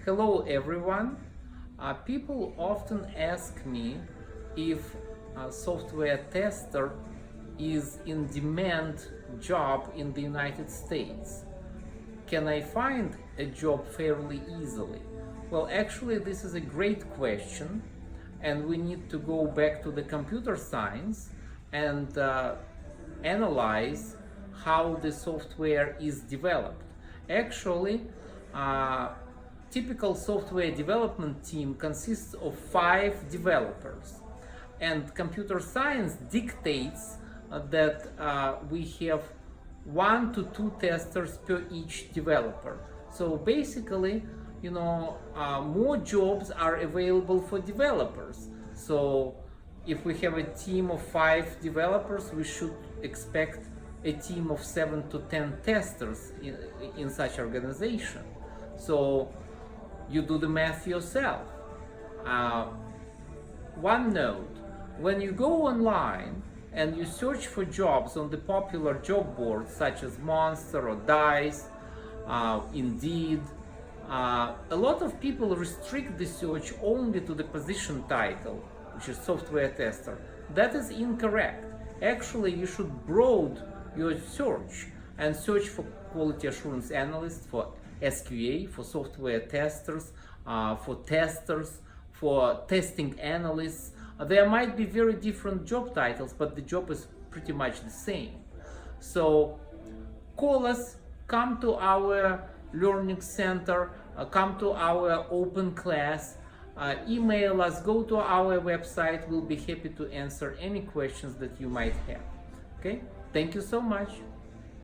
Hello everyone. People often ask me if a software tester is in demand job in the United States. Can I find a job fairly easily? Well, actually this is a great question, and we need to go back to the computer science and analyze how the software is developed. Actually, typical software development team consists of 5 developers, and computer science dictates that we have 1 to 2 testers per each developer. So basically, more jobs are available for developers. So if we have a team of 5 developers, we should expect a team of 7 to 10 testers in such organization. So you do the math yourself. One note: when you go online and you search for jobs on the popular job boards such as Monster or Dice, Indeed, a lot of people restrict the search only to the position title, which is software tester. That is incorrect. Actually, you should broaden your search and search for quality assurance analyst, for SQA, for software testers, for testing analysts. There might be very different job titles, but the job is pretty much the same. So call us, come to our Learnix center, come to our open class, email us, go to our website. We'll be happy to answer any questions that you might have. Okay, thank you so much.